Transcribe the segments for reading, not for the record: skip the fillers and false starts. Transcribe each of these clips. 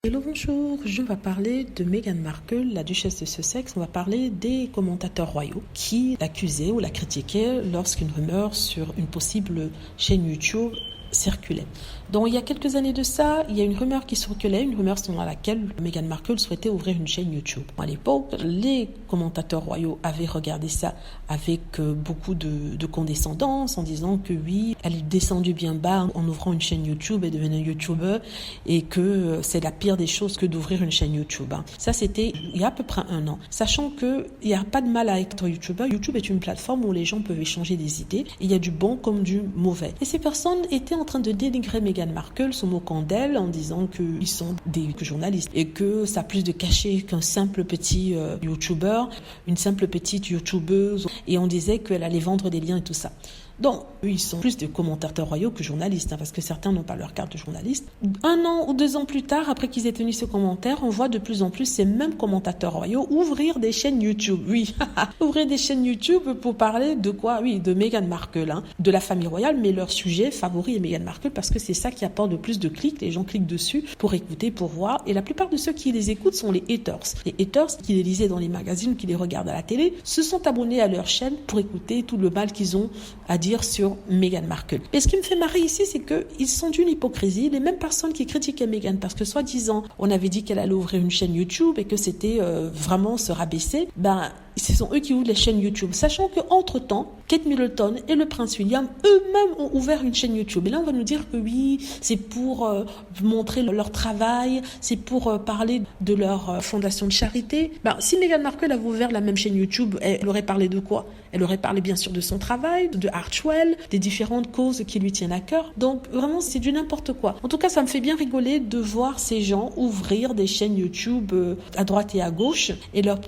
Hello, bonjour, je vais parler de Meghan Markle, la duchesse de Sussex. On va parler des commentateurs royaux qui l'accusaient ou la critiquaient lorsqu'une rumeur sur une possible chaîne YouTube circulait. Donc il y a quelques années de ça, il y a une rumeur qui circulait, une rumeur selon laquelle Meghan Markle souhaitait ouvrir une chaîne YouTube. À l'époque, les commentateurs royaux avaient regardé ça avec beaucoup de condescendance en disant que oui, elle est descendue bien bas en ouvrant une chaîne YouTube et devenant YouTuber et que c'est la pire des choses que d'ouvrir une chaîne YouTube. Ça, c'était il y a à peu près un an. Sachant qu'il n'y a pas de mal à être YouTuber. YouTube est une plateforme où les gens peuvent échanger des idées. Il y a du bon comme du mauvais. Et ces personnes étaient en train de dénigrer Meghan Markle, se moquant d'elle en disant qu'ils sont des journalistes et que ça a plus de cachet qu'un simple petit YouTuber, une simple petite YouTubeuse. Et on disait qu'elle allait vendre des liens et tout ça. Donc, ils sont plus des commentateurs royaux que journalistes, parce que certains n'ont pas leur carte de journaliste. 1 an ou 2 ans plus tard, après qu'ils aient tenu ce commentaire, on voit de plus en plus ces mêmes commentateurs royaux ouvrir des chaînes YouTube. Oui, ouvrir des chaînes YouTube pour parler de quoi? Oui, de Meghan Markle, de la famille royale, mais leur sujet favori est Meghan Markle parce que c'est ça qui apporte le plus de clics. Les gens cliquent dessus pour écouter, pour voir. Et la plupart de ceux qui les écoutent sont les haters. Les haters qui les lisaient dans les magazines, qui les regardent à la télé, se sont abonnés à leur chaîne pour écouter tout le mal qu'ils ont à dire sur Meghan Markle. Et ce qui me fait marrer ici, c'est qu'ils sont d'une hypocrisie. Les mêmes personnes qui critiquaient Meghan parce que soi-disant, on avait dit qu'elle allait ouvrir une chaîne YouTube et que c'était vraiment se rabaisser, ce sont eux qui ouvrent les chaînes YouTube. Sachant qu'entre-temps, Kate Middleton et le prince William eux-mêmes ont ouvert une chaîne YouTube. Et là, on va nous dire que oui, c'est pour montrer leur travail, c'est pour parler de leur fondation de charité. Si Meghan Markle avait ouvert la même chaîne YouTube, elle aurait parlé de quoi? Elle aurait parlé bien sûr de son travail, de Archewell, des différentes causes qui lui tiennent à cœur. Donc vraiment, c'est du n'importe quoi. En tout cas, ça me fait bien rigoler de voir ces gens ouvrir des chaînes YouTube à droite et à gauche. Et leur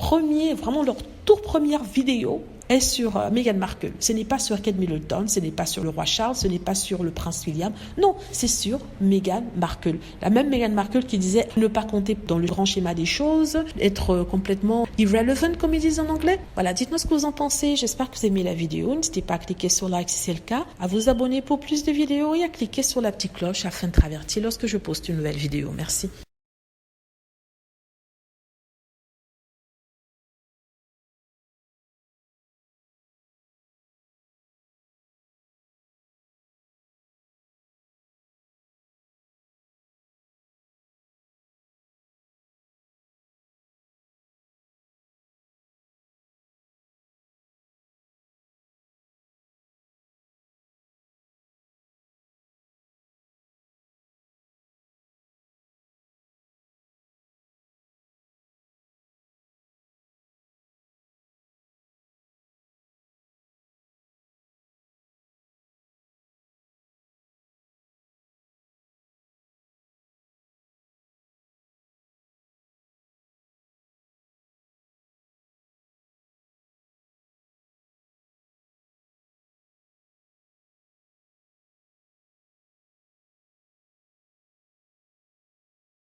toute première vidéo est sur Meghan Markle. Ce n'est pas sur Kate Middleton, ce n'est pas sur le roi Charles, ce n'est pas sur le prince William. Non, c'est sur Meghan Markle. La même Meghan Markle qui disait ne pas compter dans le grand schéma des choses, être complètement irrelevant comme ils disent en anglais. Voilà, dites-moi ce que vous en pensez. J'espère que vous aimez la vidéo. N'hésitez pas à cliquer sur like si c'est le cas, à vous abonner pour plus de vidéos et à cliquer sur la petite cloche afin de être averti lorsque je poste une nouvelle vidéo. Merci.